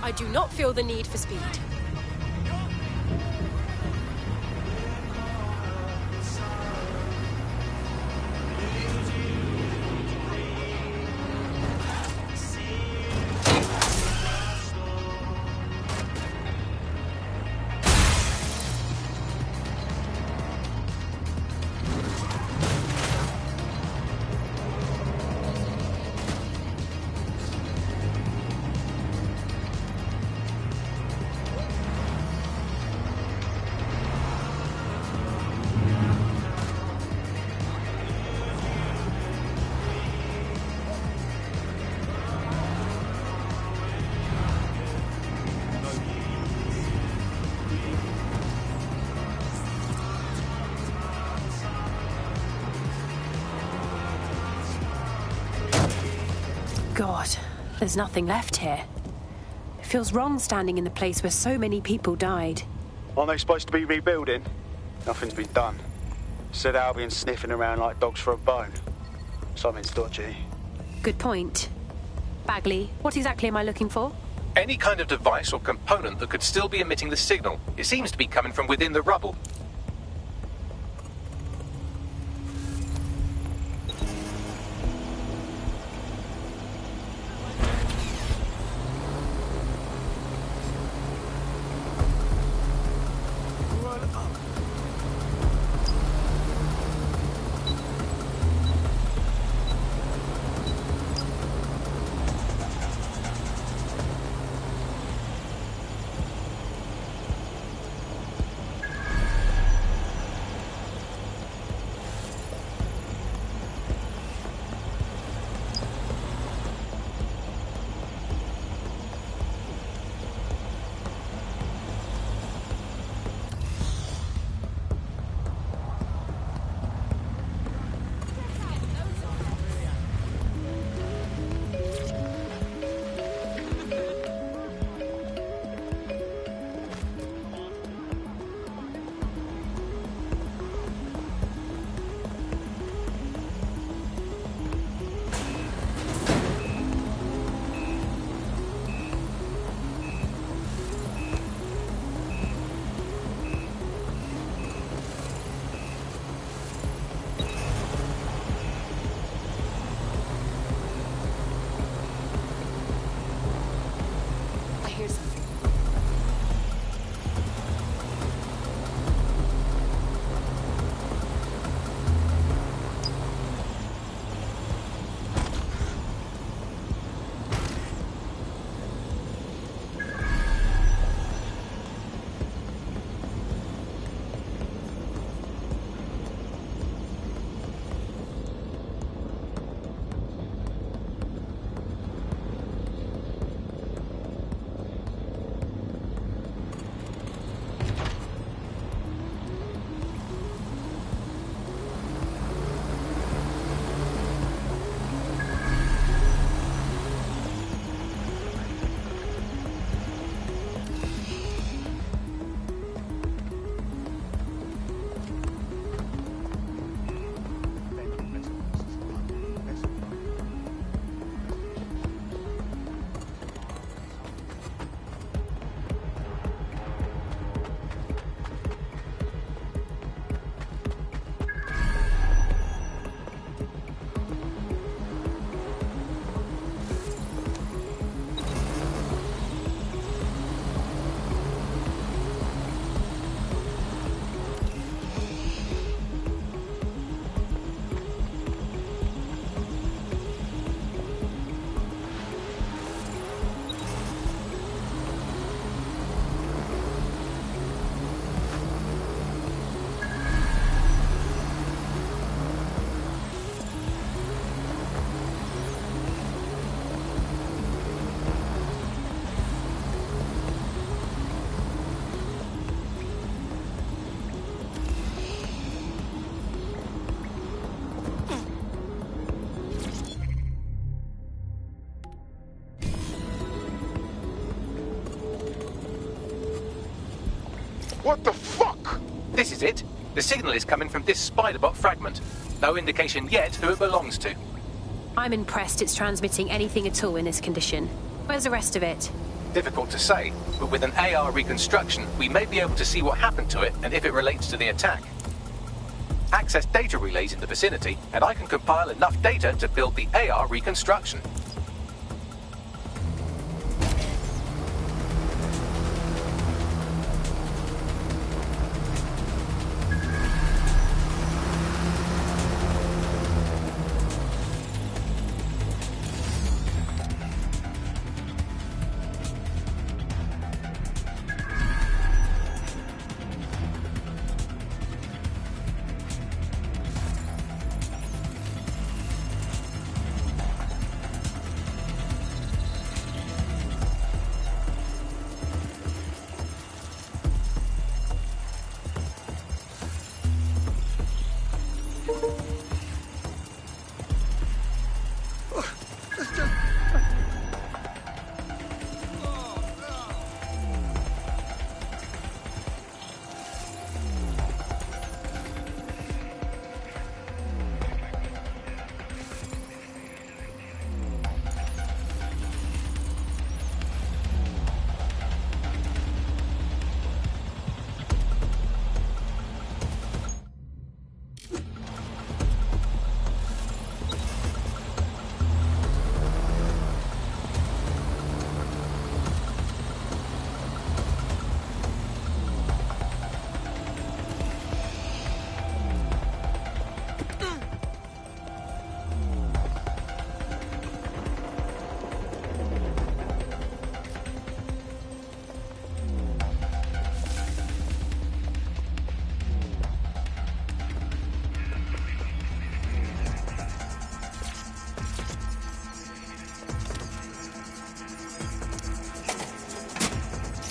I do not feel the need for speed. God, there's nothing left here. It feels wrong standing in the place where so many people died. Aren't they supposed to be rebuilding? Nothing's been done. Said Albion's sniffing around like dogs for a bone. Something's dodgy. Good point. Bagley, what exactly am I looking for? Any kind of device or component that could still be emitting the signal. It seems to be coming from within the rubble. What the fuck? This is it. The signal is coming from this spider-bot fragment. No indication yet who it belongs to. I'm impressed it's transmitting anything at all in this condition. Where's the rest of it? Difficult to say, but with an AR reconstruction, we may be able to see what happened to it and if it relates to the attack. Access data relays in the vicinity, and I can compile enough data to build the AR reconstruction.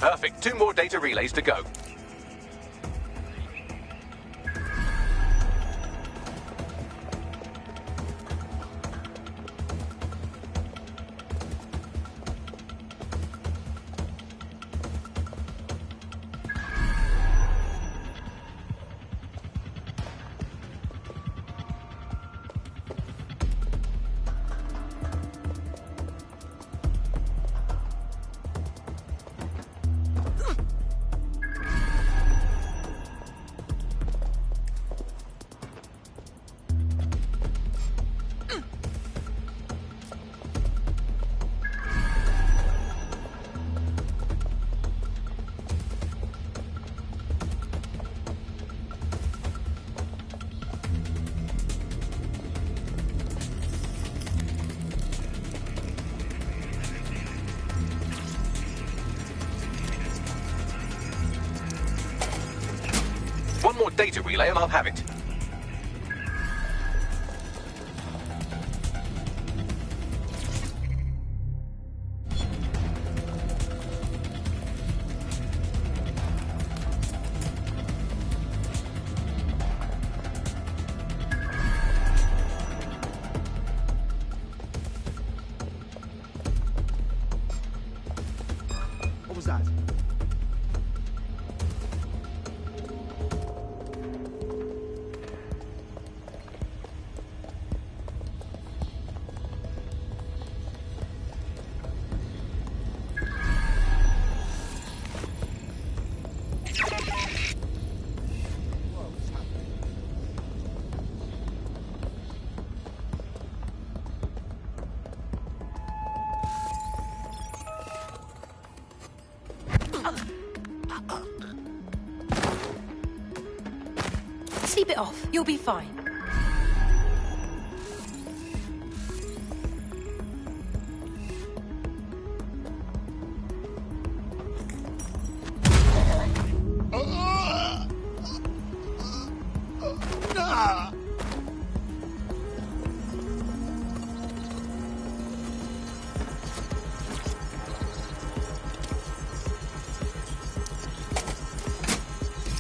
Perfect. 2 more data relays to go. One more data relay and I'll have it. What was that? Sleep it off. You'll be fine.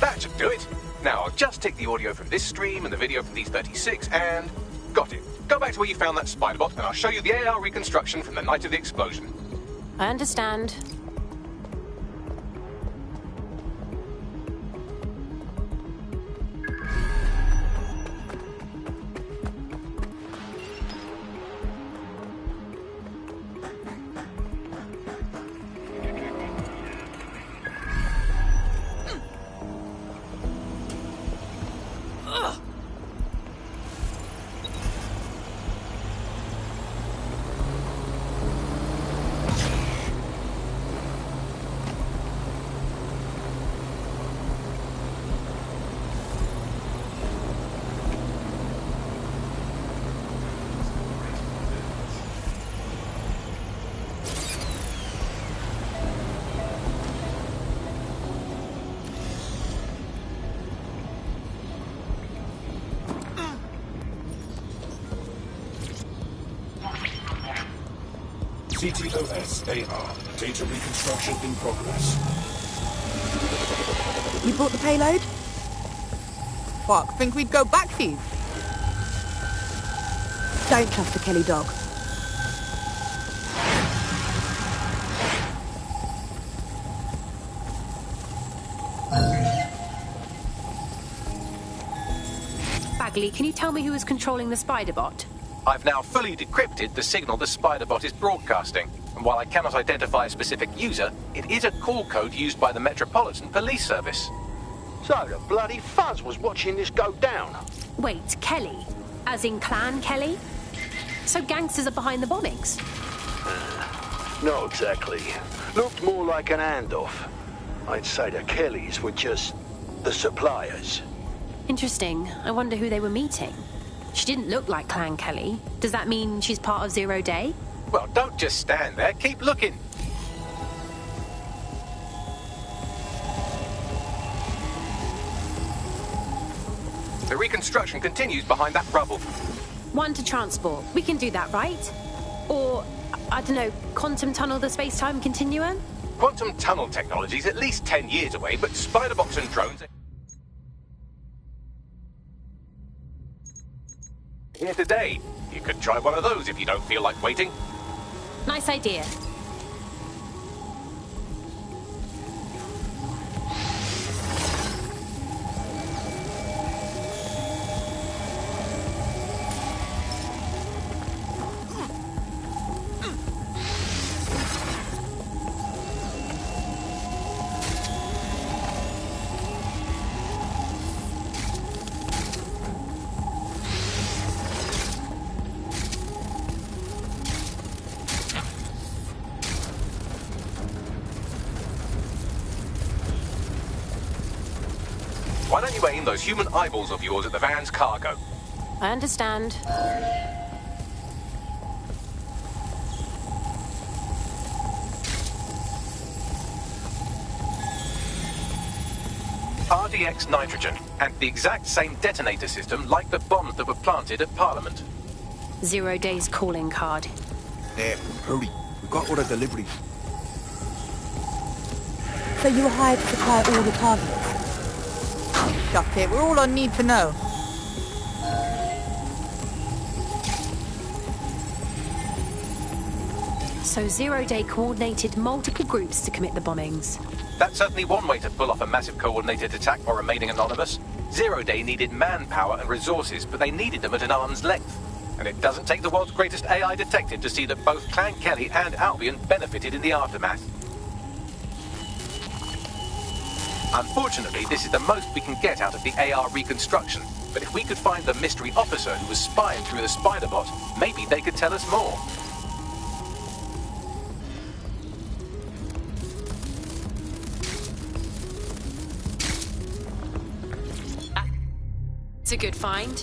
That should do it. Now, I'll just take the audio from this stream and the video from these 36 and... got it. Go back to where you found that spider bot and I'll show you the AR reconstruction from the night of the explosion. I understand. CTOS-AR. Data reconstruction in progress. You brought the payload? Fuck, think we'd go back to you? Don't trust the Kelly dog. Bagley, can you tell me who is controlling the spider bot? I've now fully decrypted the signal the Spider-Bot is broadcasting, and while I cannot identify a specific user, it is a call code used by the Metropolitan Police Service. So the bloody fuzz was watching this go down. Wait, Kelly? As in Clan Kelly? So gangsters are behind the bombings? Not exactly. Looked more like an handoff. I'd say the Kellys were just the suppliers. Interesting. I wonder who they were meeting. She didn't look like Clan Kelly. Does that mean she's part of Zero Day? Well, don't just stand there, keep looking. The reconstruction continues behind that rubble. One to transport. We can do that, right? Or, I don't know, quantum tunnel the space-time continuum? Quantum tunnel technology is at least 10 years away, but Spider-Bots and drones are here today. You could try one of those if you don't feel like waiting. Nice idea. Why don't you aim those human eyeballs of yours at the van's cargo? I understand. RDX nitrogen, and the exact same detonator system like the bombs that were planted at Parliament. Zero Day's calling card. There, hurry. We've got all the deliveries. So you were hired to supply all the targets? Stuff it, we're all on need to know. So Zero Day coordinated multiple groups to commit the bombings. That's certainly one way to pull off a massive coordinated attack while remaining anonymous. Zero Day needed manpower and resources, but they needed them at an arm's length. And it doesn't take the world's greatest AI detective to see that both Clan Kelly and Albion benefited in the aftermath. Unfortunately, this is the most we can get out of the AR reconstruction. But if we could find the mystery officer who was spying through the Spider-Bot, maybe they could tell us more. It's a good find.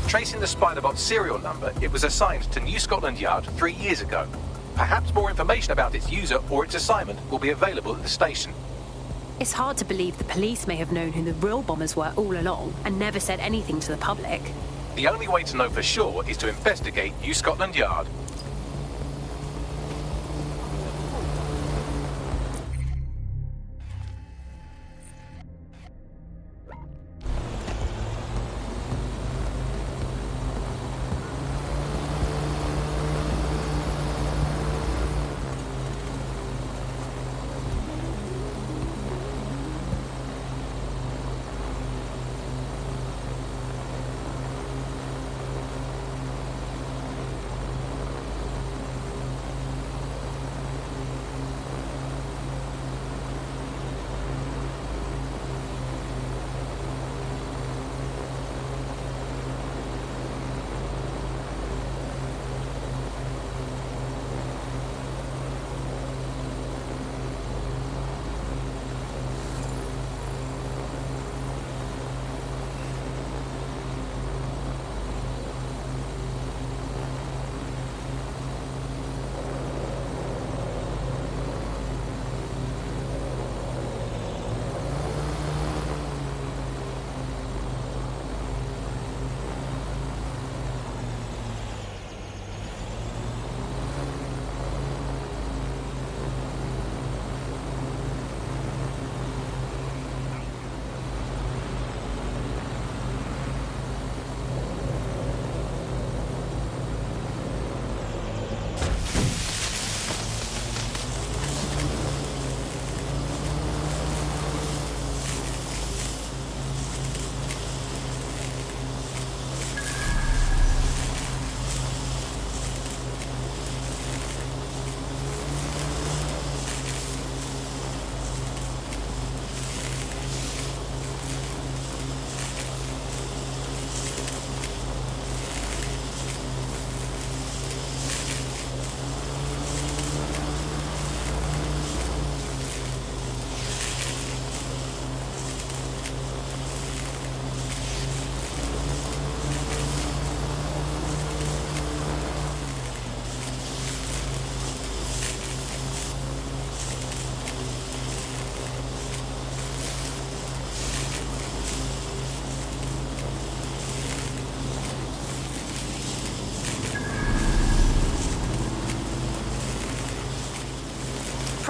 Tracing the Spider-Bot's serial number, it was assigned to New Scotland Yard 3 years ago. Perhaps more information about its user or its assignment will be available at the station. It's hard to believe the police may have known who the real bombers were all along and never said anything to the public. The only way to know for sure is to investigate New Scotland Yard.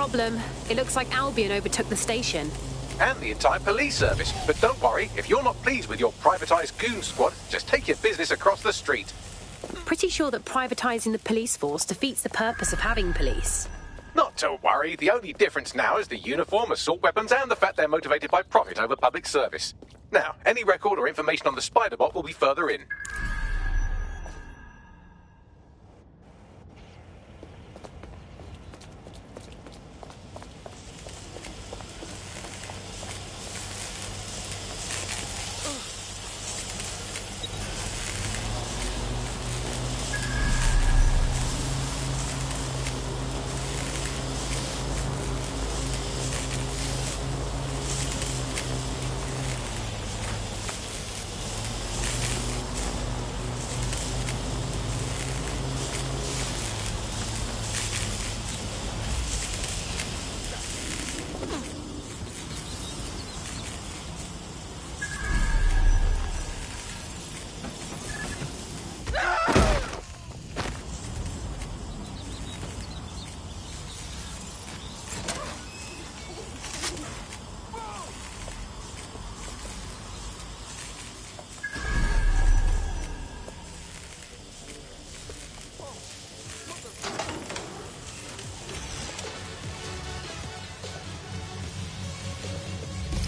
problem. It looks like Albion overtook the station. And the entire police service. But don't worry, if you're not pleased with your privatised goon squad, just take your business across the street. Pretty sure that privatising the police force defeats the purpose of having police. Not to worry, the only difference now is the uniform, assault weapons, and the fact they're motivated by profit over public service. Now, any record or information on the Spider-Bot will be further in.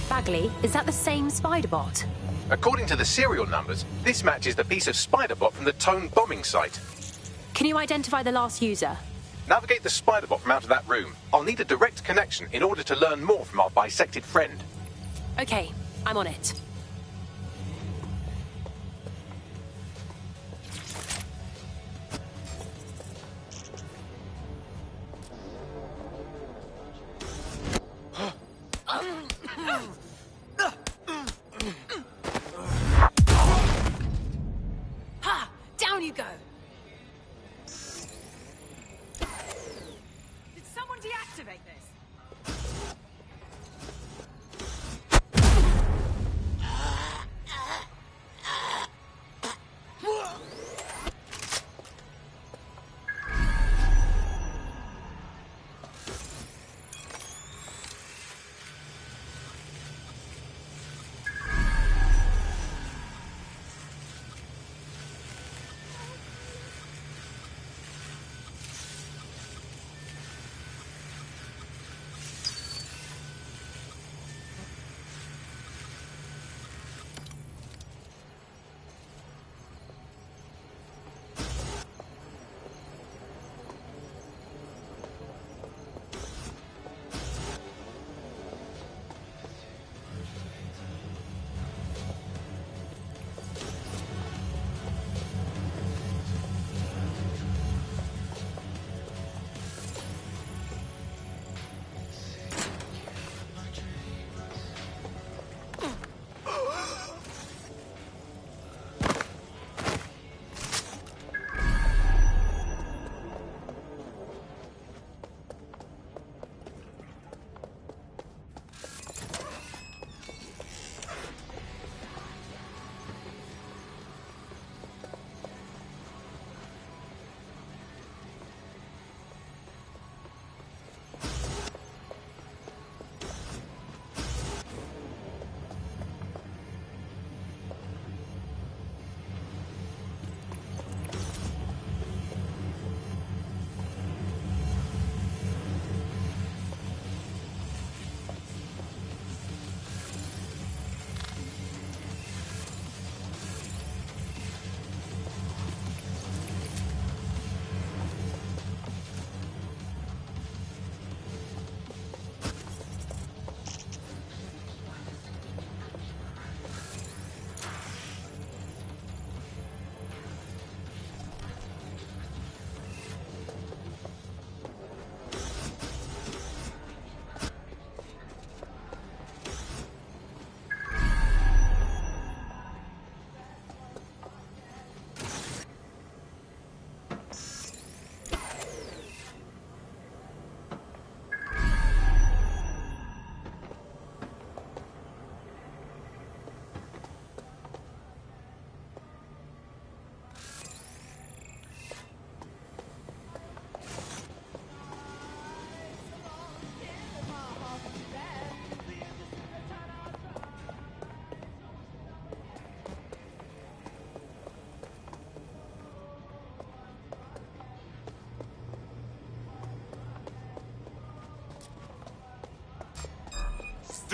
Bagley, is that the same Spider-Bot? According to the serial numbers, this matches the piece of Spider-Bot from the Tone bombing site. Can you identify the last user? Navigate the Spider-Bot from out of that room. I'll need a direct connection in order to learn more from our bisected friend. Okay, I'm on it. Ha! Down you go! Did someone deactivate this?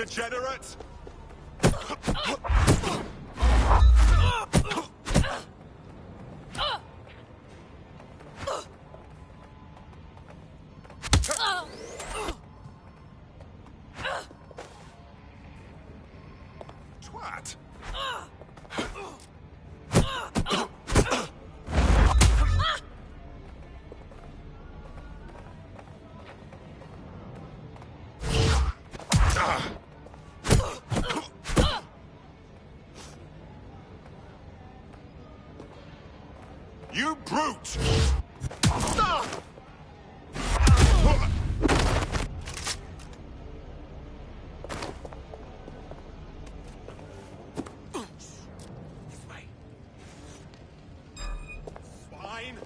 degenerate! Twat! You brute! Swine!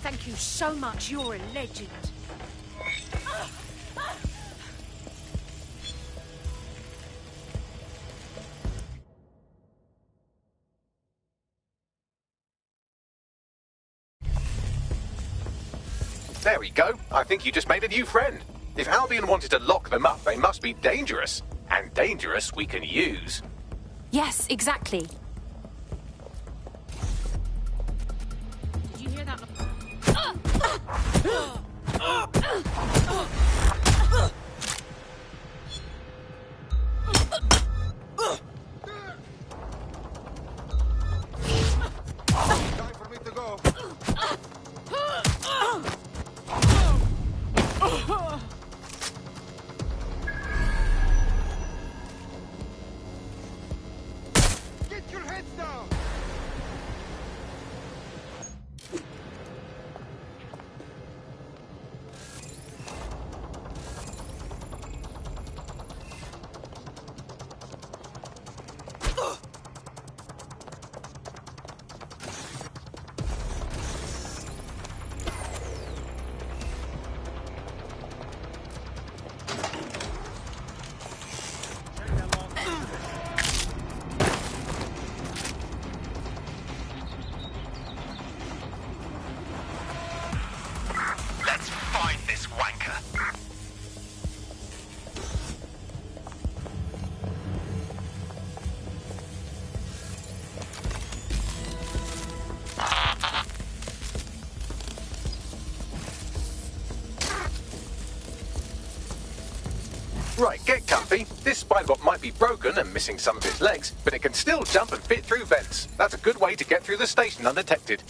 Thank you so much. You're a legend. There we go. I think you just made a new friend. If Albion wanted to lock them up, they must be dangerous. And dangerous we can use. Yes, exactly. Did you hear that? Time for me to go. Get your heads down! Let's find this wanker. Right, get comfy. This spybot might be broken and missing some of its legs, but it can still jump and fit through vents. That's a good way to get through the station undetected.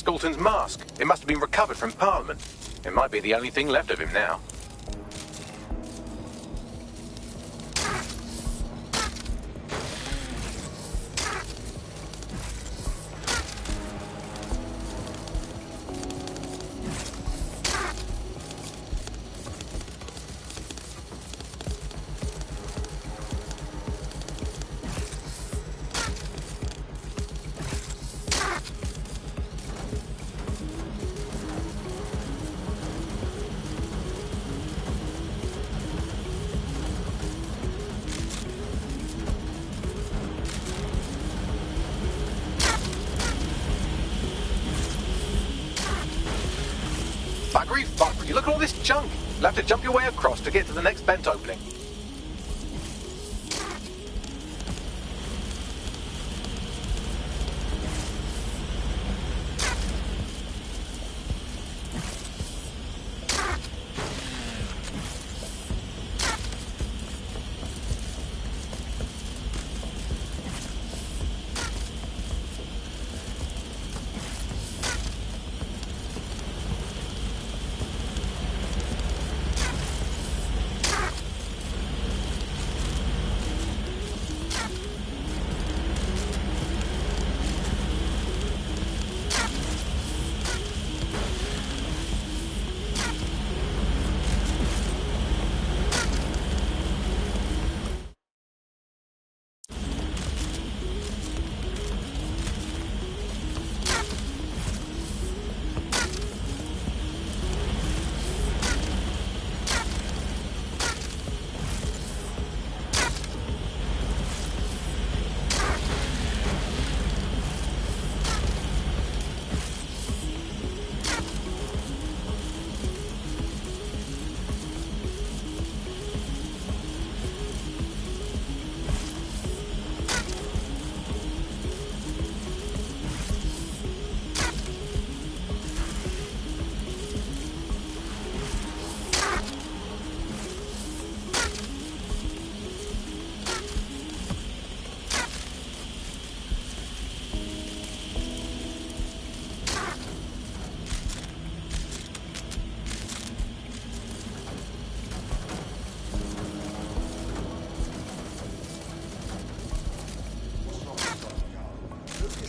Dalton's mask. It must have been recovered from Parliament. It might be the only thing left of him now. Buggery, look at all this junk. You'll have to jump your way across to get to the next vent opening.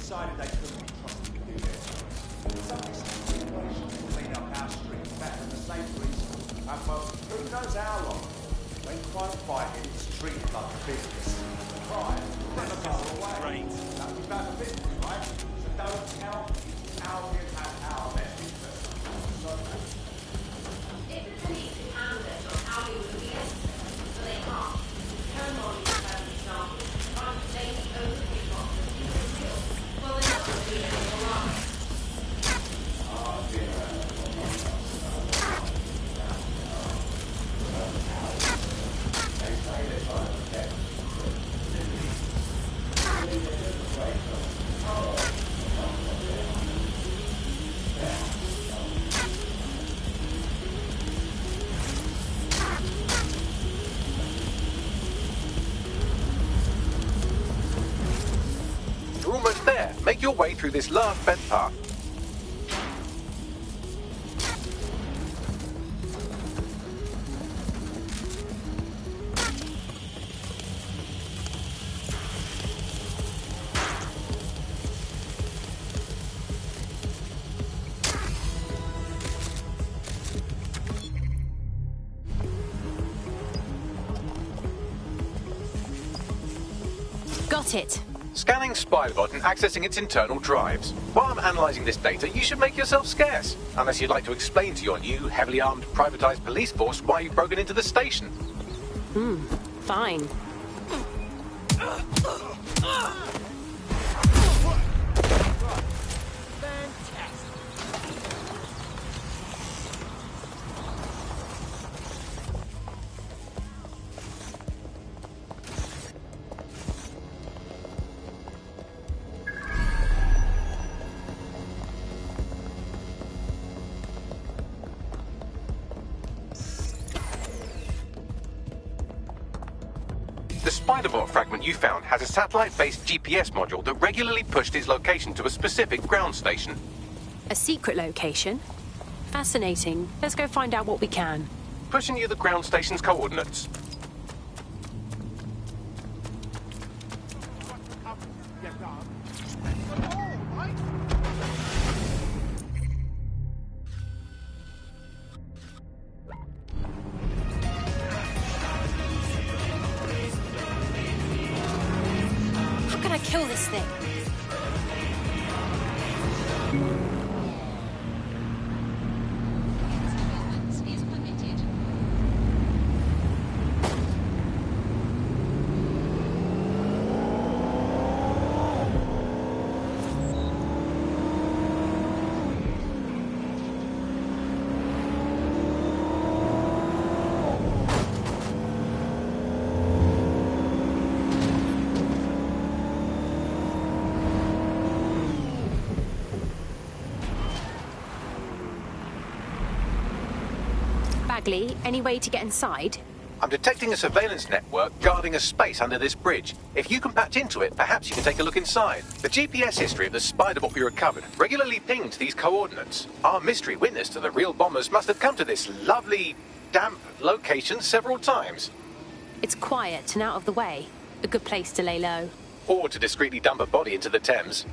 decided they couldn't be trusted to do their job. Some of this situation will clean up our streets better than the state police. And for who knows how long, when crime fighting is treated like a business. Crime will never go away. That was about the business, right? So don't tell me how we have our best interest. So, if the police can handle it, how we would be but they can't. Paramount is an example. Trying to blame the overview boxes is real. Well, they're not going to be anything wrong. You're almost there. Make your way through this last vent path. Got it. Scanning Spiderbot and accessing its internal drives. While I'm analysing this data, you should make yourself scarce. Unless you'd like to explain to your new, heavily armed, privatised police force why you've broken into the station. Fine. The Spiderbot fragment you found has a satellite-based GPS module that regularly pushed its location to a specific ground station. A secret location? Fascinating. Let's go find out what we can. Pushing you the ground station's coordinates. How can I kill this thing? Bagley, any way to get inside? I'm detecting a surveillance network guarding a space under this bridge. If you can patch into it, perhaps you can take a look inside. The GPS history of the Spider-Bot we recovered regularly pinged these coordinates. Our mystery witness to the real bombers must have come to this lovely, damp location several times. It's quiet and out of the way. A good place to lay low. Or to discreetly dump a body into the Thames.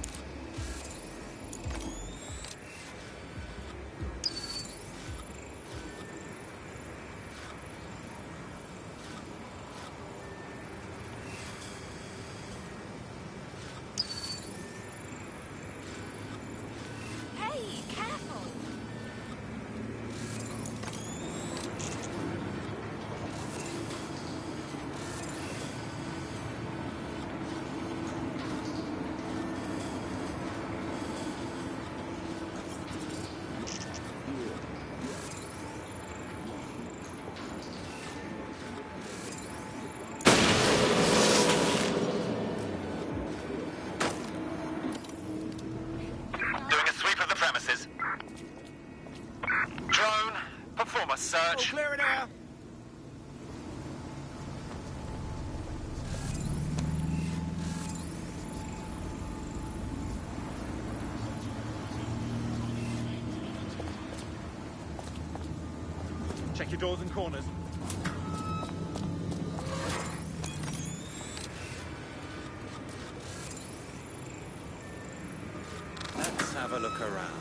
Search. Clear it out. Check your doors and corners. Let's have a look around.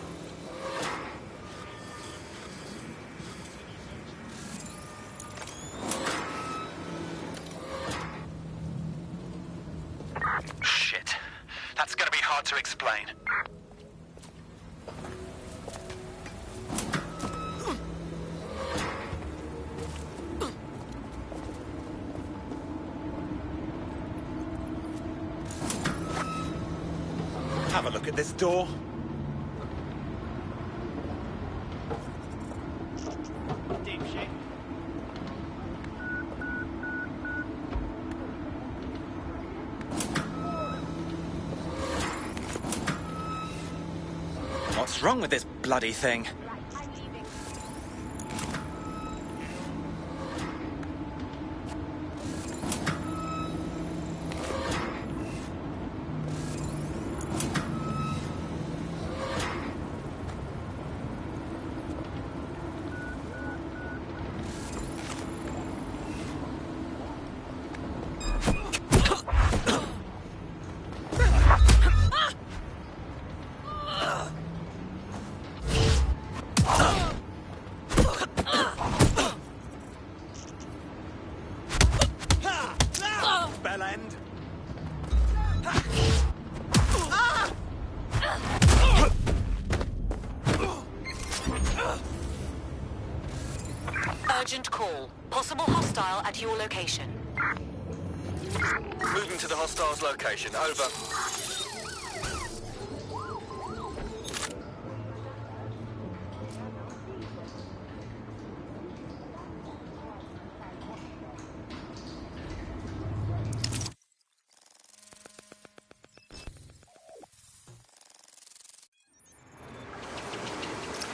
Shit. That's gonna be hard to explain. Have a look at this door. Deep shit. What's wrong with this bloody thing? Bell end. Urgent call. Possible hostile at your location. Moving to the hostile's location. Over.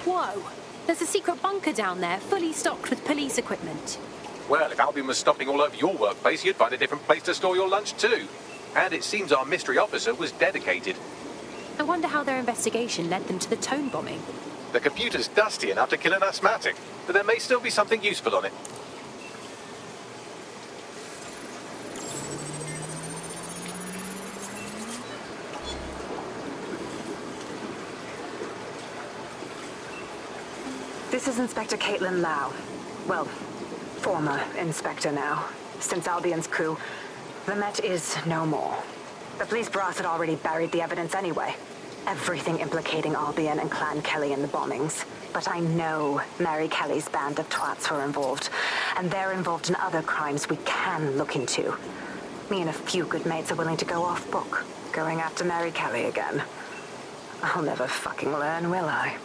Whoa! There's a secret bunker down there, fully stocked with police equipment. Well, if Albion was stopping all over your workplace, you'd find a different place to store your lunch too. And it seems our mystery officer was dedicated. I wonder how their investigation led them to the Tone bombing. The computer's dusty enough to kill an asthmatic, but there may still be something useful on it. This is Inspector Caitlin Lau. Well, former inspector now. Since Albion's coup, the Met is no more. The police brass had already buried the evidence anyway. Everything implicating Albion and Clan Kelly in the bombings. But I know Mary Kelly's band of twats were involved. And they're involved in other crimes we can look into. Me and a few good mates are willing to go off book, going after Mary Kelly again. I'll never fucking learn, will I?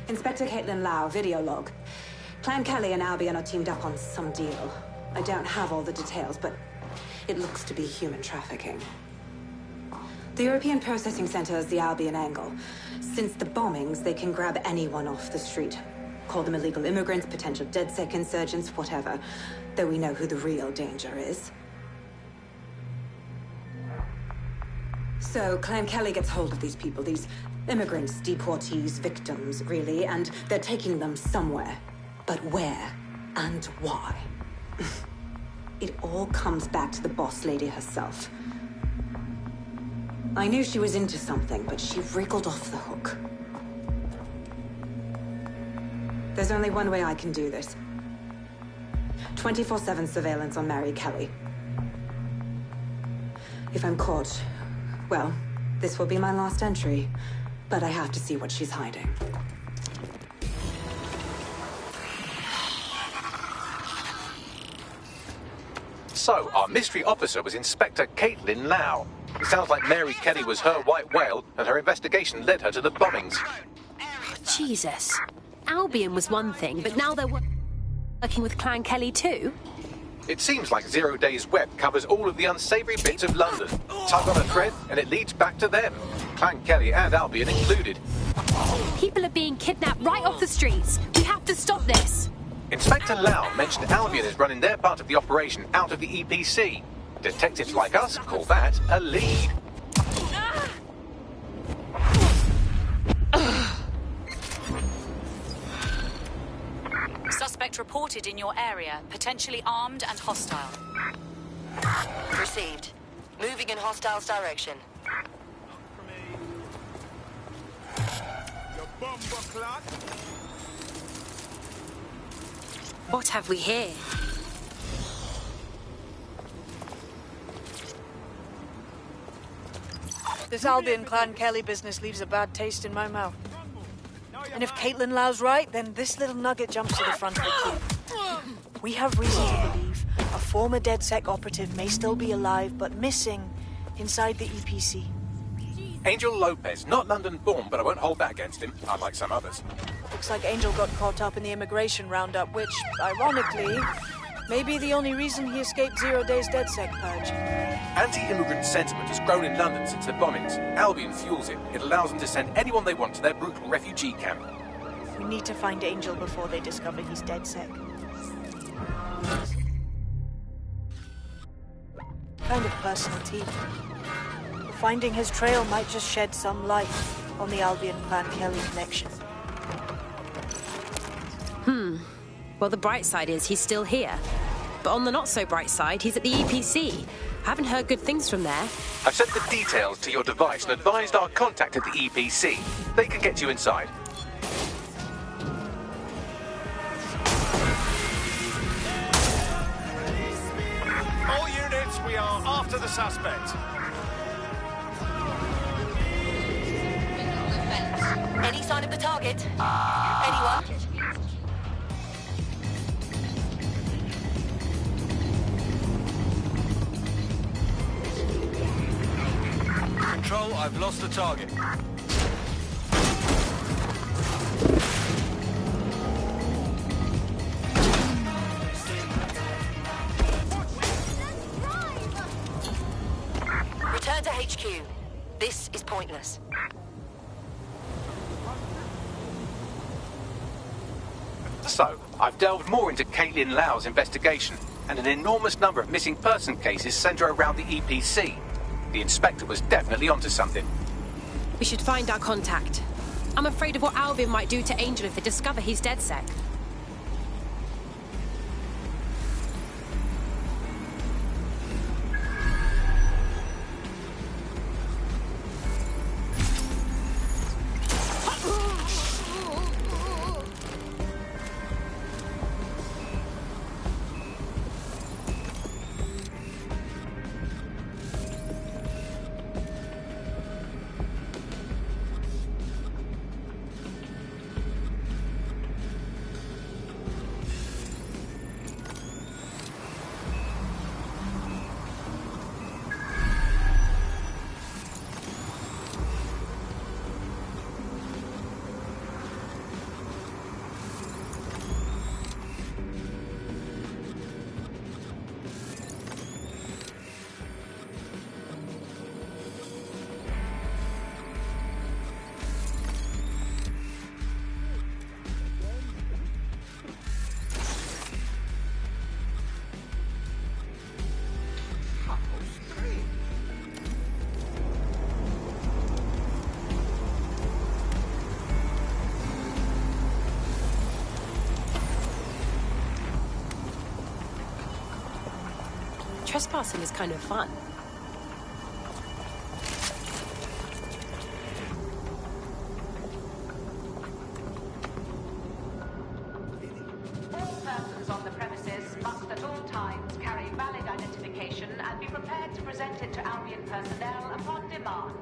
Inspector Caitlin Lau, video log. Clan Kelly and Albion are teamed up on some deal. I don't have all the details, but it looks to be human trafficking. The European Processing Center is the Albion angle. Since the bombings, they can grab anyone off the street. Call them illegal immigrants, potential DedSec insurgents, whatever. Though we know who the real danger is. So, Clan Kelly gets hold of these people, these immigrants, deportees, victims, really, and they're taking them somewhere. But where and why? It all comes back to the boss lady herself. I knew she was into something, but she wriggled off the hook. There's only one way I can do this. 24/7 surveillance on Mary Kelly. If I'm caught, well, this will be my last entry. But I have to see what she's hiding. So, our mystery officer was Inspector Caitlin Lau. It sounds like Mary Kelly was her white whale, and her investigation led her to the bombings. Jesus. Albion was one thing, but now they're working with Clan Kelly too? It seems like Zero Days Web covers all of the unsavory bits of London. Tug on a thread, and it leads back to them. Clan Kelly and Albion included. People are being kidnapped right off the streets. We have to stop this. Inspector Lau mentioned Albion is running their part of the operation out of the EPC. Detectives like us call that a lead. Suspect reported in your area, potentially armed and hostile. Received. Moving in hostiles direction. What have we here? This Albion Clan Kelly business leaves a bad taste in my mouth. And if Caitlin Lau's right, then this little nugget jumps to the front of the queue. We have reason to believe a former DedSec operative may still be alive, but missing inside the EPC. Angel Lopez, not London-born, but I won't hold that against him, unlike some others. Looks like Angel got caught up in the immigration roundup, which, ironically, may be the only reason he escaped 0 Days DedSec purge. Anti-immigrant sentiment has grown in London since the bombings. Albion fuels it. It allows them to send anyone they want to their brutal refugee camp. We need to find Angel before they discover he's DedSec. Kind of personal tea. Finding his trail might just shed some light on the Albion Clan Kelly connection. Well, the bright side is he's still here. But on the not-so-bright side, he's at the EPC. I haven't heard good things from there. I've sent the details to your device and advised our contact at the EPC. They can get you inside. All units, we are after the suspect. Any sign of the target? Anyone? Control, I've lost the target. Return to HQ. This is pointless. So, I've delved more into Caitlin Lau's investigation, and an enormous number of missing person cases centre around the EPC. The inspector was definitely onto something. We should find our contact. I'm afraid of what Albion might do to Angel if they discover he's DedSec. Trespassing is kind of fun. All persons on the premises must at all times carry valid identification and be prepared to present it to Albion personnel upon demand.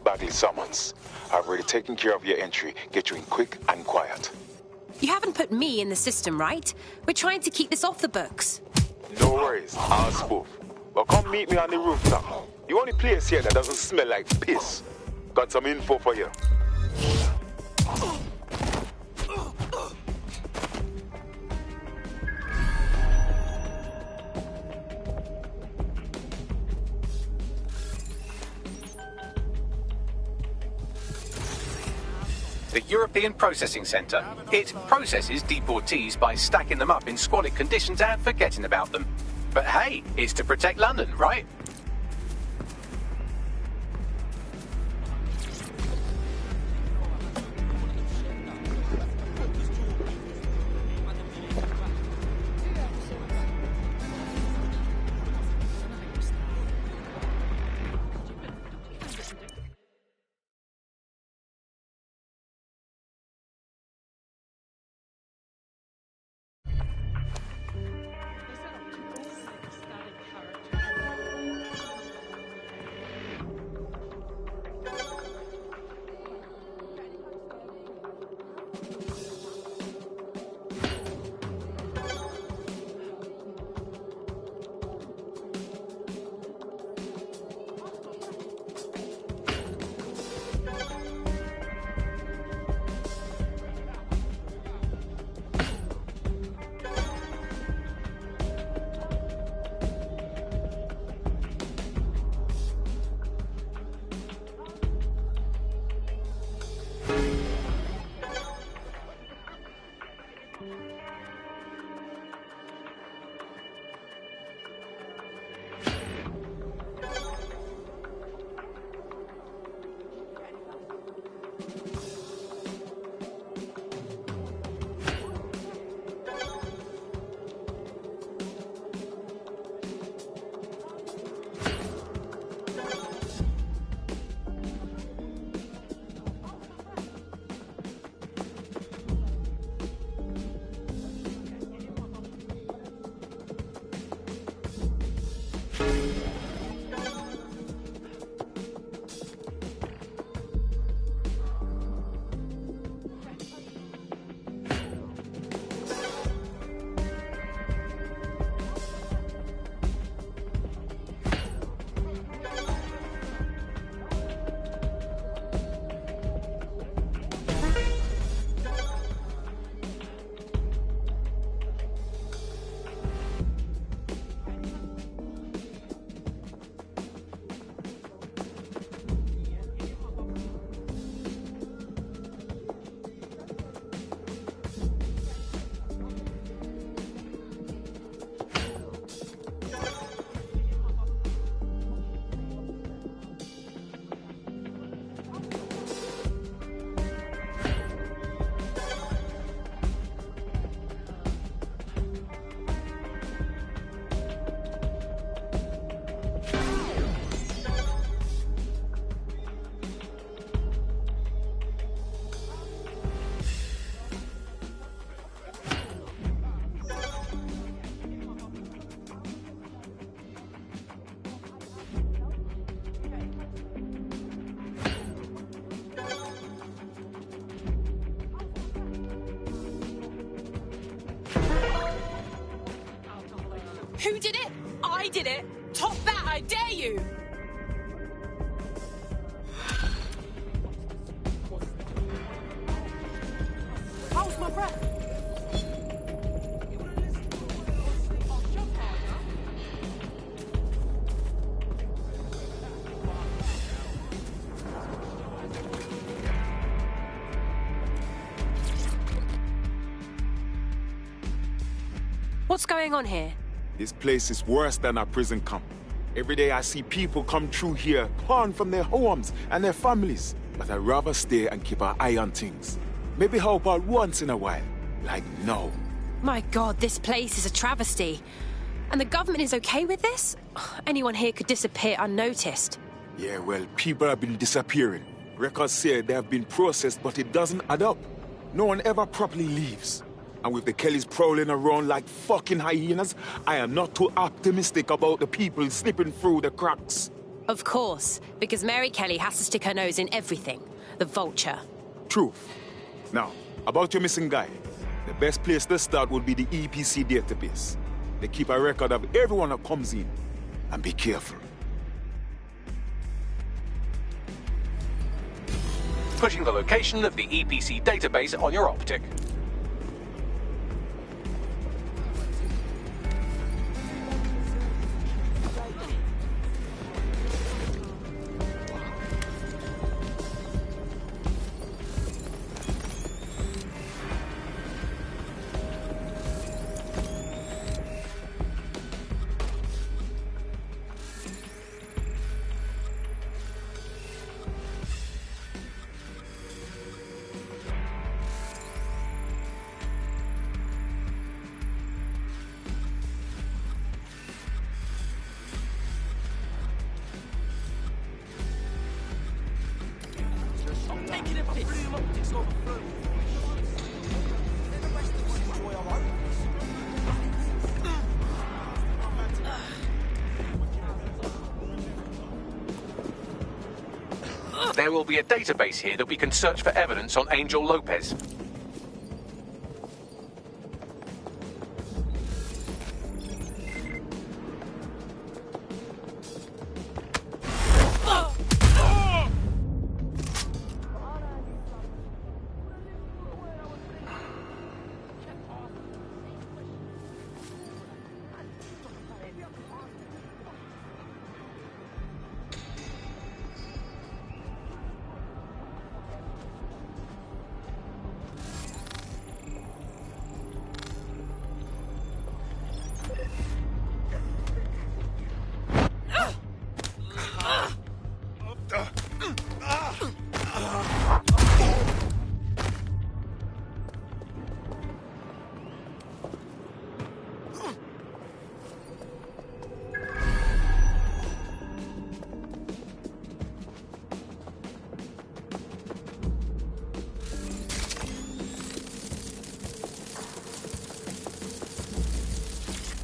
Bagley summons. I've already taken care of your entry. Get you in quick and quiet. You haven't put me in the system, right? We're trying to keep this off the books. No worries, I'll spoof. Well, come meet me on the rooftop. The only place here that doesn't smell like piss. Got some info for you. The European Processing Centre. It processes deportees by stacking them up in squalid conditions and forgetting about them. But hey, it's to protect London, right? Who did it? I did it. Top that, I dare you. How's my breath? What's going on here? This place is worse than a prison camp. Every day I see people come through here, torn from their homes and their families. But I'd rather stay and keep an eye on things. Maybe help out once in a while. Like now. My God, this place is a travesty. And the government is okay with this? Anyone here could disappear unnoticed. Yeah, well, people have been disappearing. Records say they have been processed, but it doesn't add up. No one ever properly leaves. And with the Kellys prowling around like fucking hyenas, I am not too optimistic about the people slipping through the cracks. Of course, because Mary Kelly has to stick her nose in everything. The vulture. Truth. Now, about your missing guy. The best place to start would be the EPC database. They keep a record of everyone that comes in. And be careful. Pushing the location of the EPC database on your optic. There will be a database here that we can search for evidence on Angel Lopez.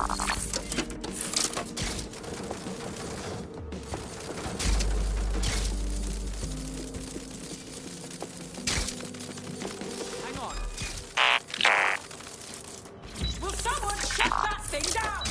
Hang on. Will someone shut that thing down?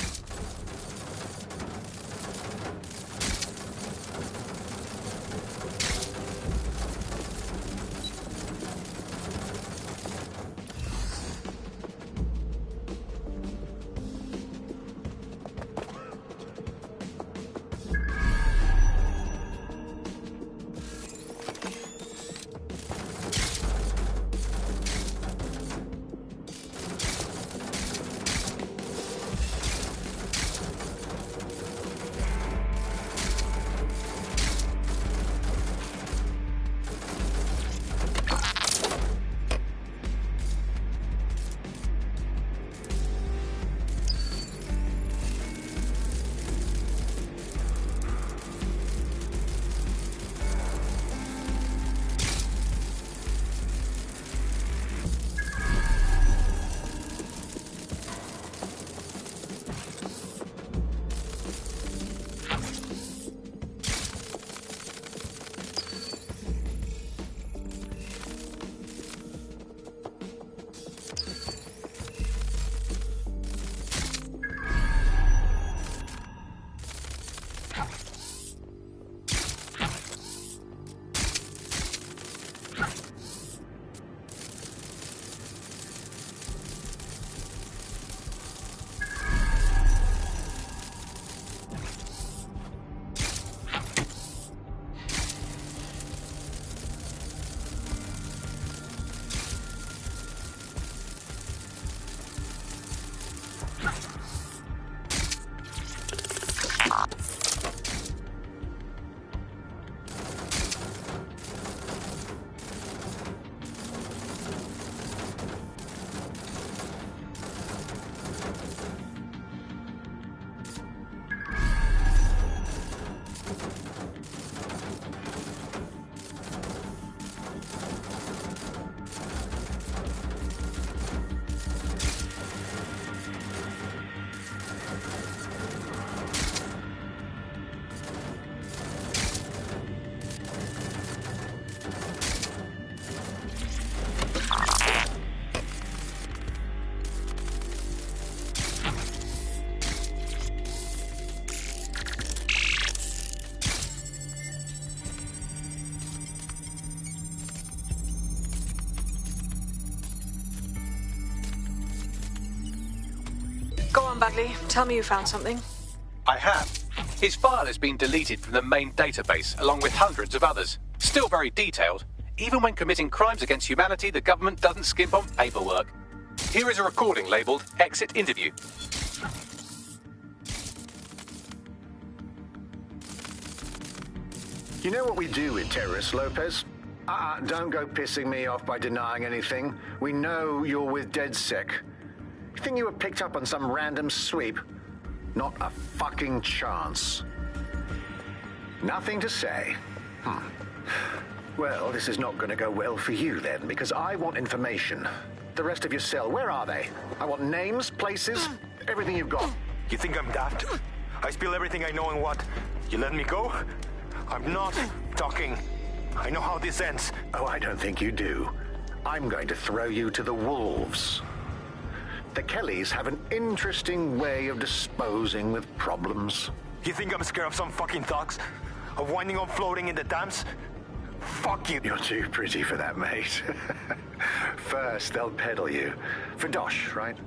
Go on, Bagley. Tell me you found something. I have. His file has been deleted from the main database, along with hundreds of others. Still very detailed. Even when committing crimes against humanity, the government doesn't skimp on paperwork. Here is a recording labeled Exit Interview. You know what we do with terrorists, Lopez? Don't go pissing me off by denying anything. We know you're with DedSec. You think you were picked up on some random sweep? Not a fucking chance. Nothing to say. Well, this is not going to go well for you then, because I want information. The rest of your cell, where are they? I want names, places, everything you've got. You think I'm daft? I spill everything I know and what? You let me go? I'm not talking. I know how this ends. Oh, I don't think you do. I'm going to throw you to the wolves. The Kellys have an interesting way of disposing with problems. You think I'm scared of some fucking thugs? Of winding up floating in the dams? Fuck you. You're too pretty for that, mate. First, they'll peddle you. For dosh, right?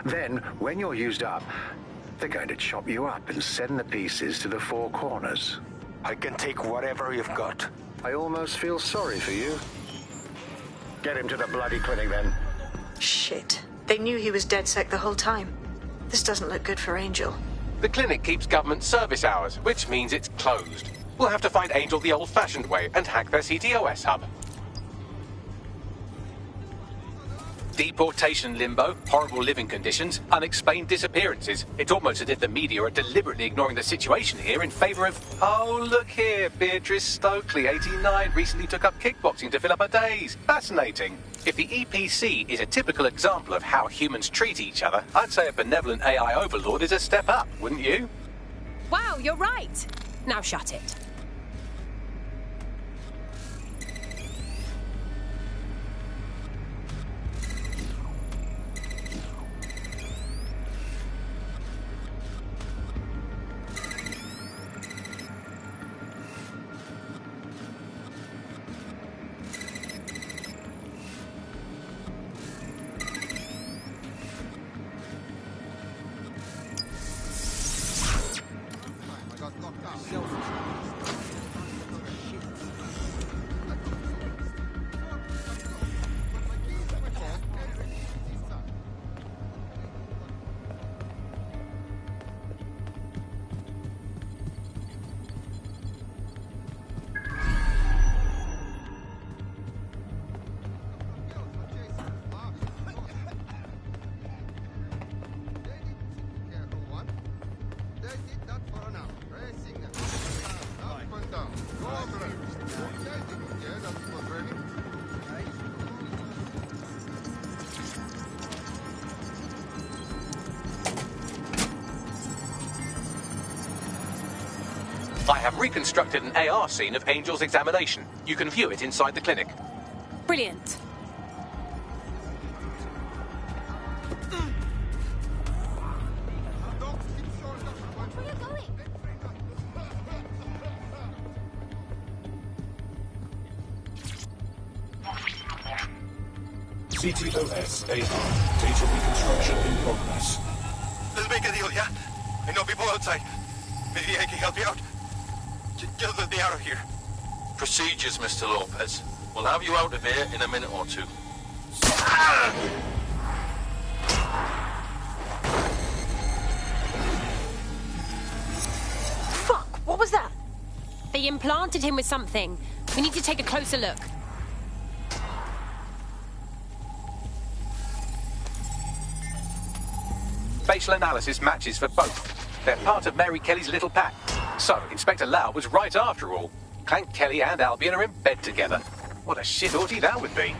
Then, when you're used up, they're going to chop you up and send the pieces to the four corners. I can take whatever you've got. I almost feel sorry for you. Get him to the bloody clinic, then. Shit. They knew he was DedSec the whole time. This doesn't look good for Angel. The clinic keeps government service hours, which means it's closed. We'll have to find Angel the old-fashioned way and hack their CTOS hub. Deportation limbo, horrible living conditions, unexplained disappearances. It's almost as if the media are deliberately ignoring the situation here in favour of... Oh, look here, Beatrice Stokely, 89, recently took up kickboxing to fill up her days. Fascinating. If the EPC is a typical example of how humans treat each other, I'd say a benevolent AI overlord is a step up, wouldn't you? Wow, you're right. Now shut it. I have reconstructed an AR scene of Angel's examination. You can view it inside the clinic. Brilliant. CTOS AR. Data reconstruction in progress. Let's make a deal, yeah? I know people outside. Maybe I can help you out. Get the out of here. Procedures, Mr. Lopez. We'll have you out of here in a minute or two. Fuck! What was that? They implanted him with something. We need to take a closer look. Facial analysis matches for both. They're part of Mary Kelly's little pack. So, Inspector Lau was right after all. Clank Kelly and Albion are in bed together. What a shit orgy that would be.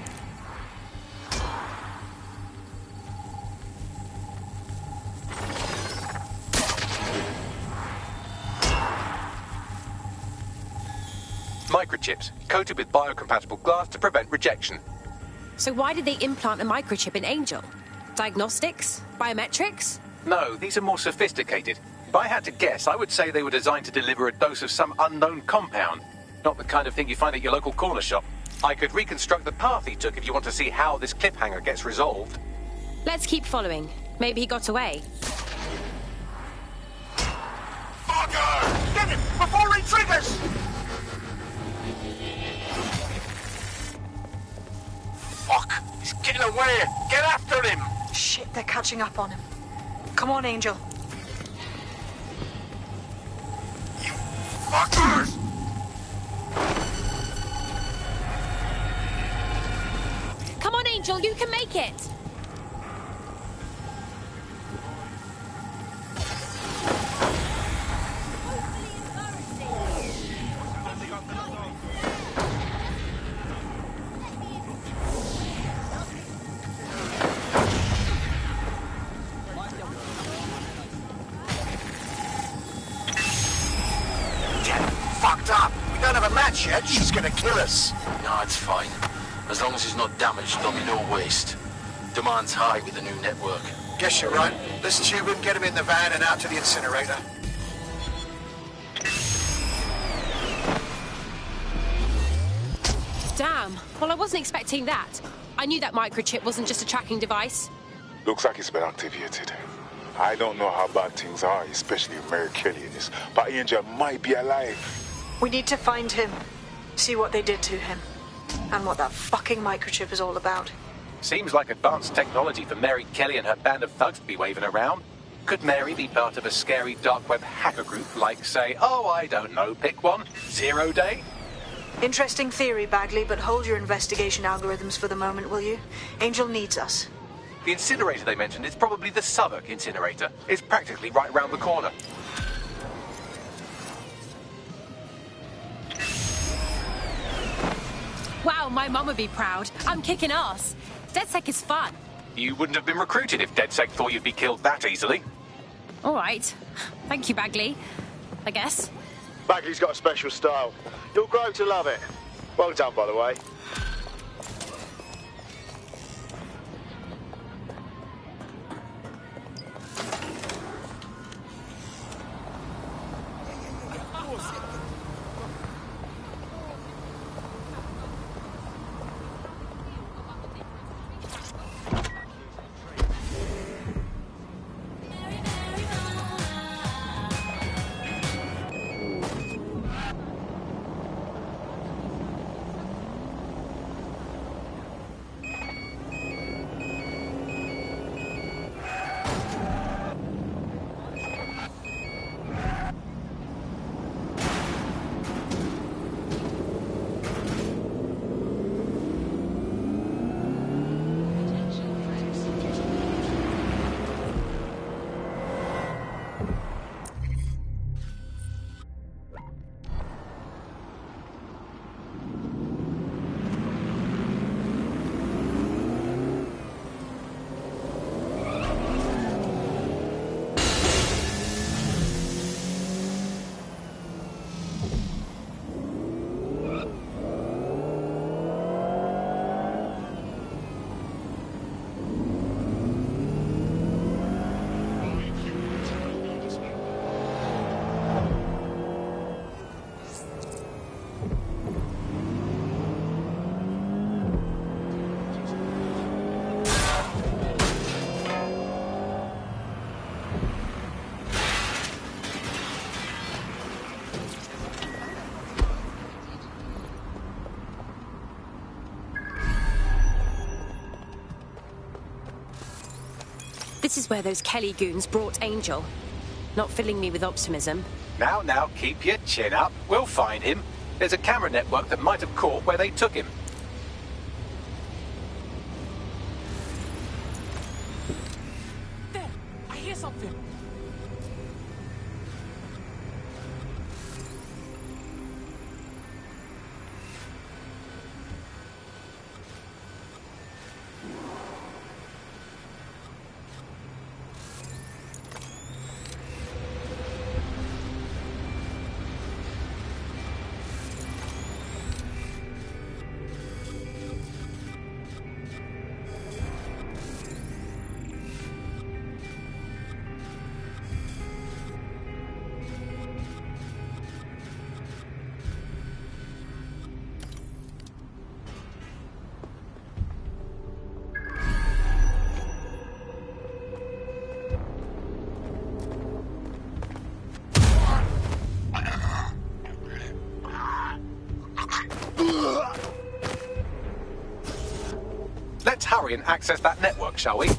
Microchips, coated with biocompatible glass to prevent rejection. So why did they implant a microchip in Angel? Diagnostics? Biometrics? No, these are more sophisticated. If I had to guess, I would say they were designed to deliver a dose of some unknown compound. Not the kind of thing you find at your local corner shop. I could reconstruct the path he took if you want to see how this cliffhanger gets resolved. Let's keep following. Maybe he got away. Fucker! Get him before he triggers! Fuck! He's getting away! Get after him! Shit, they're catching up on him. Come on, Angel. Fuckers! Come on, Angel, you can make it! Yet. She's gonna kill us. No, it's fine. As long as he's not damaged, there'll be no waste. Demand's high with the new network. Guess you're right. Let's tube him, get him in the van and out to the incinerator. Damn. Well, I wasn't expecting that. I knew that microchip wasn't just a tracking device. Looks like it's been activated. I don't know how bad things are, especially with Mary Kelly in this, but Angel might be alive. We need to find him, see what they did to him, and what that fucking microchip is all about. Seems like advanced technology for Mary Kelly and her band of thugs to be waving around. Could Mary be part of a scary dark web hacker group like, say, oh, I don't know, pick one, Zero Day? Interesting theory, Bagley, but hold your investigation algorithms for the moment, will you? Angel needs us. The incinerator they mentioned is probably the Southwark incinerator. It's practically right round the corner. Wow, my mum would be proud. I'm kicking ass. DedSec is fun. You wouldn't have been recruited if DedSec thought you'd be killed that easily. All right. Thank you, Bagley. I guess. Bagley's got a special style. You'll grow to love it. Well done, by the way. This is where those Kelly goons brought Angel. Not filling me with optimism. Now, keep your chin up. We'll find him. There's a camera network that might have caught where they took him. There! I hear something! Let's hurry and access that network, shall we?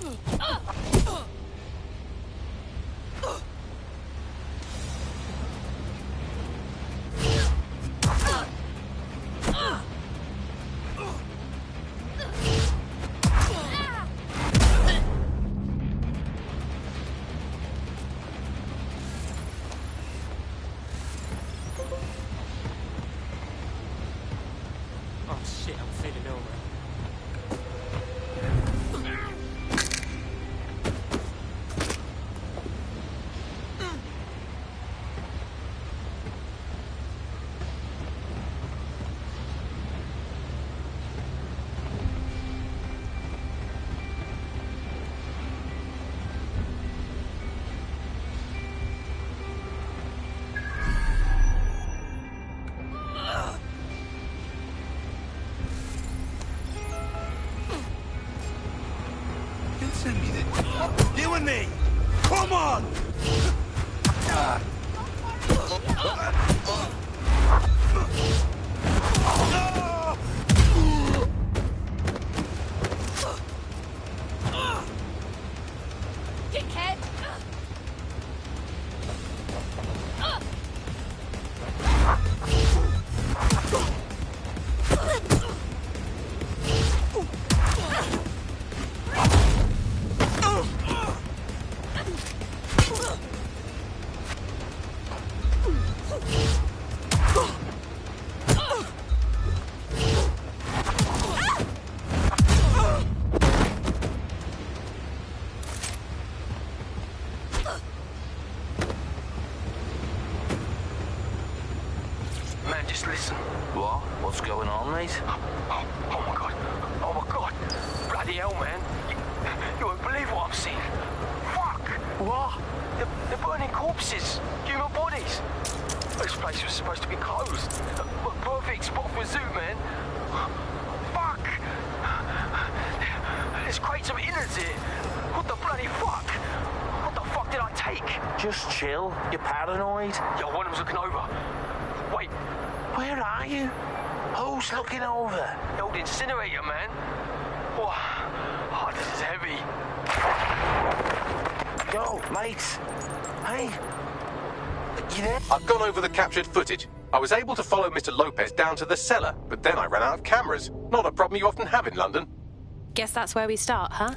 Oh shit, I'm feeling over. Send me that. You and me! Come on! Dickhead! what's going on, mate. Oh my god. Oh my god. Bloody hell, man. You won't believe what I'm seeing. Fuck. What? They're burning corpses. Human bodies. This place was supposed to be closed. A perfect spot for a zoo, man. Fuck. There's crates of innards here. What the bloody fuck? What the fuck did I take? Just chill. You're paranoid. Yo, one of them's looking over. Wait. Where are you? Who's looking over? The old incinerator, man. Oh, this is heavy. Yo, mate. Hey. You there? I've gone over the captured footage. I was able to follow Mr. Lopez down to the cellar, but then I ran out of cameras. Not a problem you often have in London. Guess that's where we start, huh?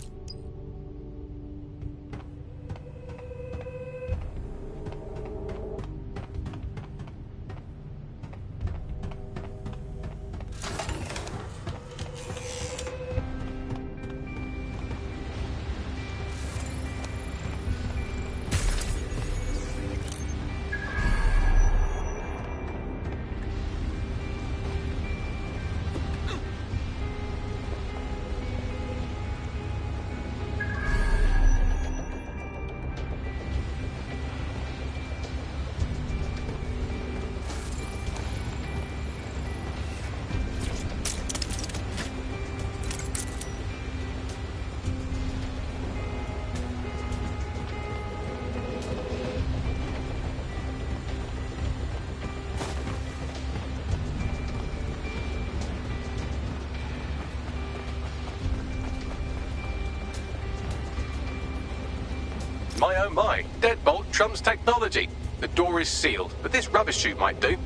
My oh my, deadbolt trumps technology. The door is sealed, but this rubbish chute might do.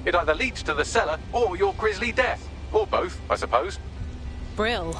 It either leads to the cellar or your grisly death. Or both, I suppose. Brill.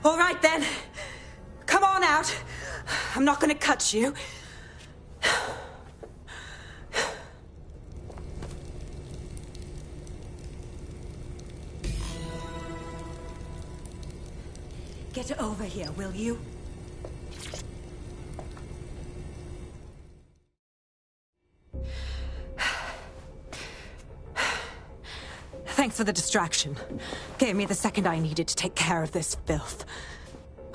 All right, then. Come on out. I'm not going to cut you. Get over here, will you? Thanks for the distraction. Gave me the second I needed to take care of this filth.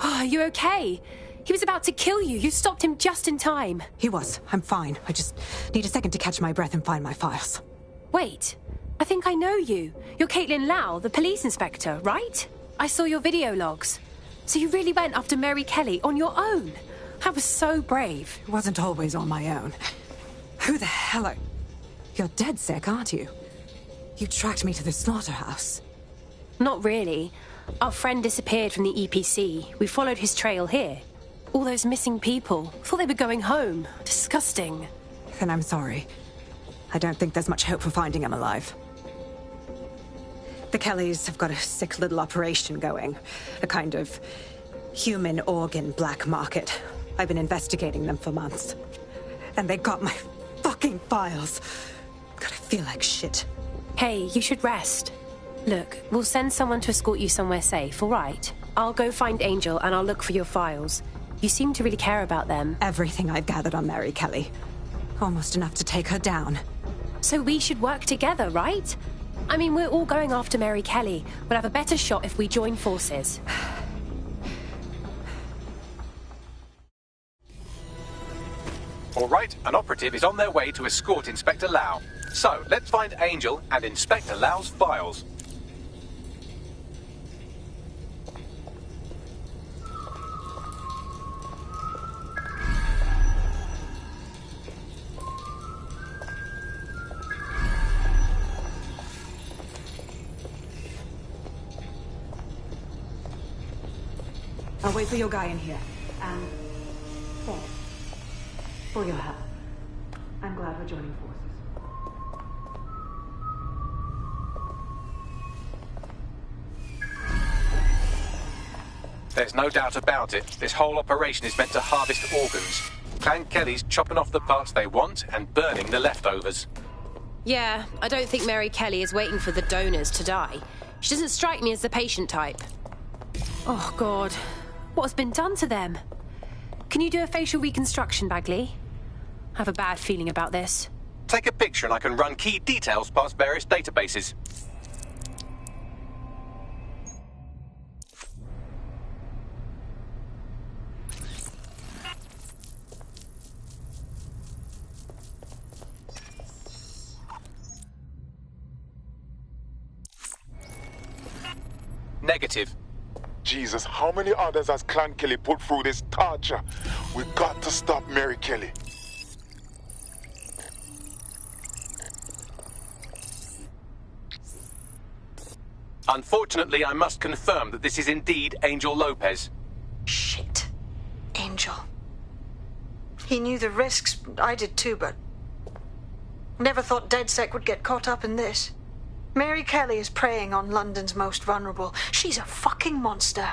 Oh, are you okay? He was about to kill you. You stopped him just in time. He was. I'm fine. I just need a second to catch my breath and find my files. Wait, I think I know you. You're Caitlin Lau, the police inspector, right? I saw your video logs. So you really went after Mary Kelly on your own? That was so brave. It wasn't always on my own. Who the hell are... You're dead sick, aren't you? You tracked me to the slaughterhouse. Not really. Our friend disappeared from the EPC. We followed his trail here. All those missing people. Thought they were going home. Disgusting. Then I'm sorry. I don't think there's much hope for finding him alive. The Kellys have got a sick little operation going. A kind of human organ black market. I've been investigating them for months. And they got my fucking files. God, I feel like shit. Hey, you should rest. Look, we'll send someone to escort you somewhere safe, all right? I'll go find Angel and I'll look for your files. You seem to really care about them. Everything I've gathered on Mary Kelly. Almost enough to take her down. So we should work together, right? I mean, we're all going after Mary Kelly. We'll have a better shot if we join forces. All right, an operative is on their way to escort Inspector Lau. So, let's find Angel and Inspector Lau's files. I'll wait for your guy in here. And thanks for your help. I'm glad we're joining forces. There's no doubt about it. This whole operation is meant to harvest organs. Clan Kelly's chopping off the parts they want and burning the leftovers. Yeah, I don't think Mary Kelly is waiting for the donors to die. She doesn't strike me as the patient type. Oh, God. What has been done to them? Can you do a facial reconstruction, Bagley? I have a bad feeling about this. Take a picture and I can run key details past various databases. Negative. Jesus, how many others has Clan Kelly put through this torture? We got to stop Mary Kelly. Unfortunately, I must confirm that this is indeed Angel Lopez. Shit. Angel. He knew the risks. I did too, but... never thought DedSec would get caught up in this. Mary Kelly is preying on London's most vulnerable. She's a fucking monster.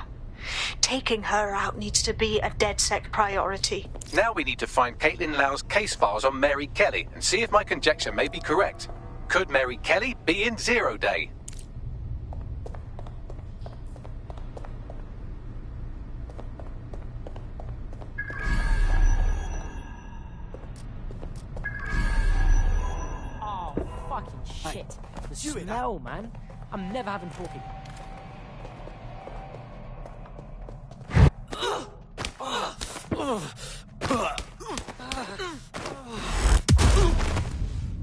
Taking her out needs to be a DedSec priority. Now we need to find Caitlin Lau's case files on Mary Kelly and see if my conjecture may be correct. Could Mary Kelly be in Zero Day? Oh, fucking shit. The smell, man. I'm never having talking.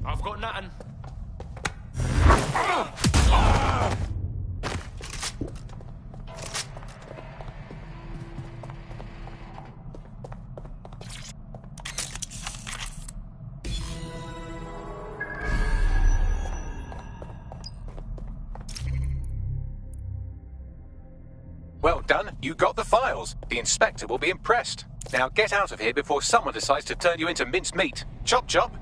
I've got nothing. Well done, you got the files. The inspector will be impressed. Now get out of here before someone decides to turn you into minced meat. Chop chop.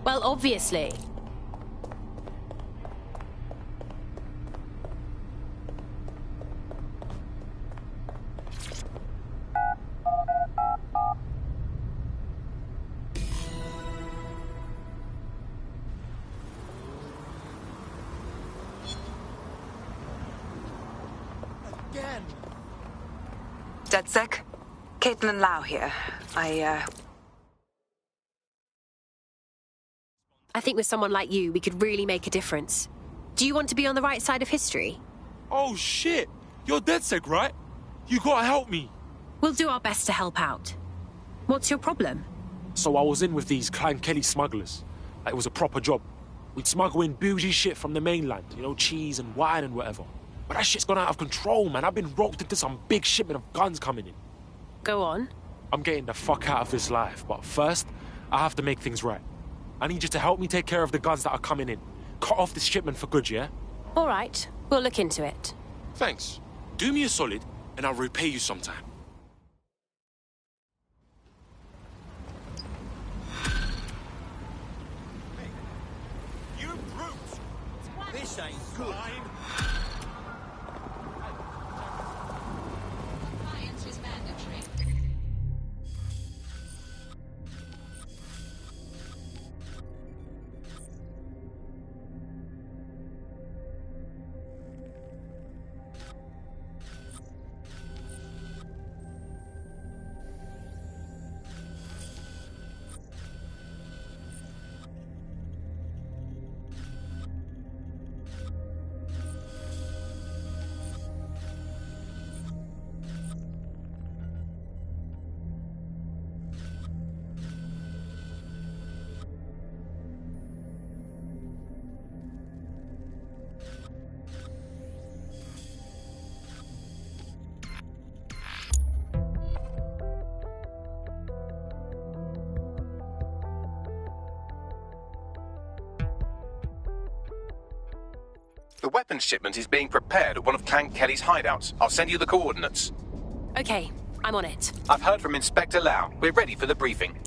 Well, obviously. DedSec? Caitlin Lau here. I think with someone like you, we could really make a difference. Do you want to be on the right side of history? Oh, shit! You're DedSec, right? You gotta help me. We'll do our best to help out. What's your problem? So I was in with these Clan Kelly smugglers. Like, it was a proper job. We'd smuggle in bougie shit from the mainland, you know, cheese and wine and whatever. But that shit's gone out of control, man. I've been roped into some big shipment of guns coming in. Go on. I'm getting the fuck out of this life, but first, I have to make things right. I need you to help me take care of the guns that are coming in. Cut off this shipment for good, yeah? All right. We'll look into it. Thanks. Do me a solid, and I'll repay you sometime. You brute! This ain't good. The weapons shipment is being prepared at one of Clan Kelly's hideouts. I'll send you the coordinates. Okay, I'm on it. I've heard from Inspector Lau. We're ready for the briefing.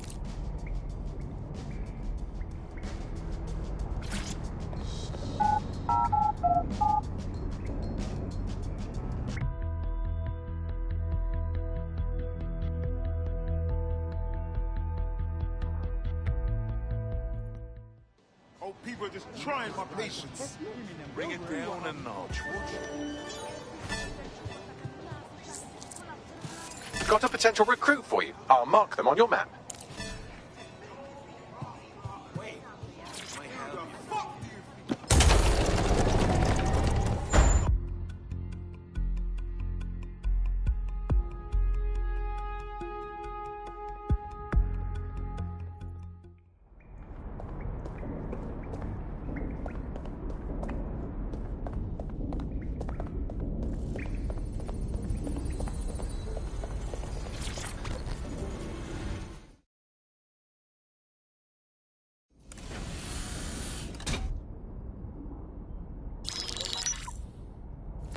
Oh, people are just trying my patience. Bring it down a notch, would you? Got a potential recruit for you. I'll mark them on your map.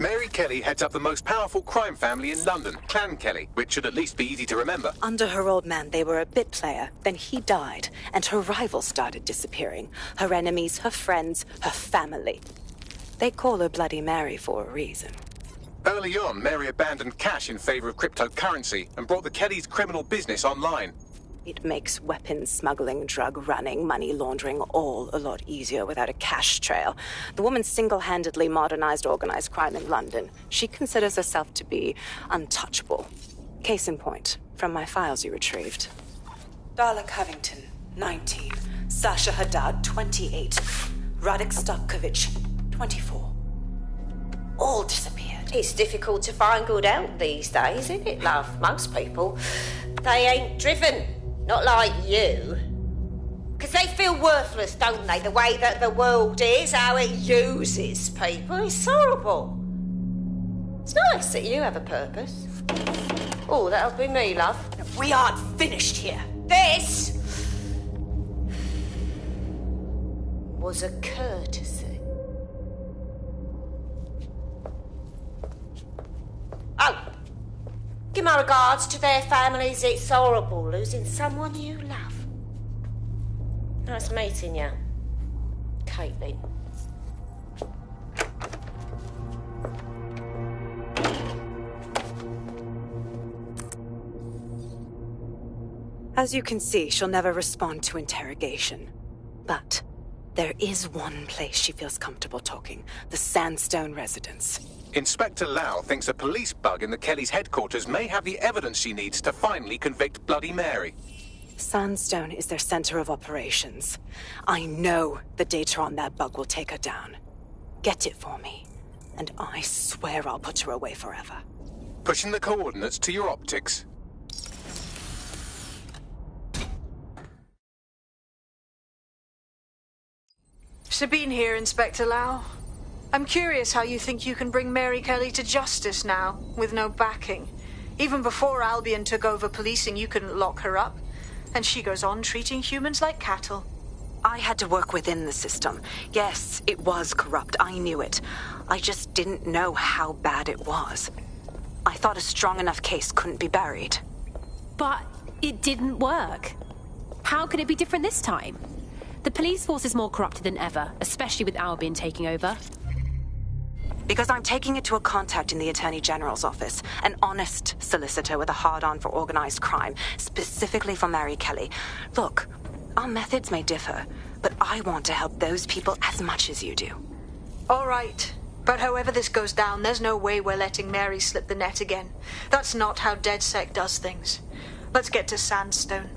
Mary Kelly heads up the most powerful crime family in London, Clan Kelly, which should at least be easy to remember. Under her old man, they were a bit player. Then he died, and her rivals started disappearing. Her enemies, her friends, her family. They call her Bloody Mary for a reason. Early on, Mary abandoned cash in favor of cryptocurrency and brought the Kellys' criminal business online. It makes weapons smuggling, drug running, money laundering all a lot easier without a cash trail. The woman single-handedly modernized organized crime in London. She considers herself to be untouchable. Case in point, from my files you retrieved. Darla Covington, 19. Sasha Haddad, 28. Radek Stavkovich, 24. All disappeared. It's difficult to find good help these days, isn't it, love? Most people, they ain't driven. Not like you. Because they feel worthless, don't they? The way that the world is, how it uses people. It's horrible. It's nice that you have a purpose. Oh, that'll be me, love. We aren't finished here. This was a courtesy. Oh. Give my regards to their families. It's horrible losing someone you love. Nice meeting you, Caitlin. As you can see, she'll never respond to interrogation. But there is one place she feels comfortable talking. The Sandstone residence. Inspector Lau thinks a police bug in the Kellys' headquarters may have the evidence she needs to finally convict Bloody Mary. Sandstone is their center of operations. I know the data on that bug will take her down. Get it for me, and I swear I'll put her away forever. Pushing the coordinates to your optics. Sabine here, Inspector Lau. I'm curious how you think you can bring Mary Kelly to justice now, with no backing. Even before Albion took over policing, you couldn't lock her up. And she goes on treating humans like cattle. I had to work within the system. Yes, it was corrupt. I knew it. I just didn't know how bad it was. I thought a strong enough case couldn't be buried. But it didn't work. How could it be different this time? The police force is more corrupted than ever, especially with Albion taking over. Because I'm taking it to a contact in the Attorney General's office, an honest solicitor with a hard-on for organized crime, specifically for Mary Kelly. Look, our methods may differ, but I want to help those people as much as you do. All right. But however this goes down, there's no way we're letting Mary slip the net again. That's not how DedSec does things. Let's get to Sandstone.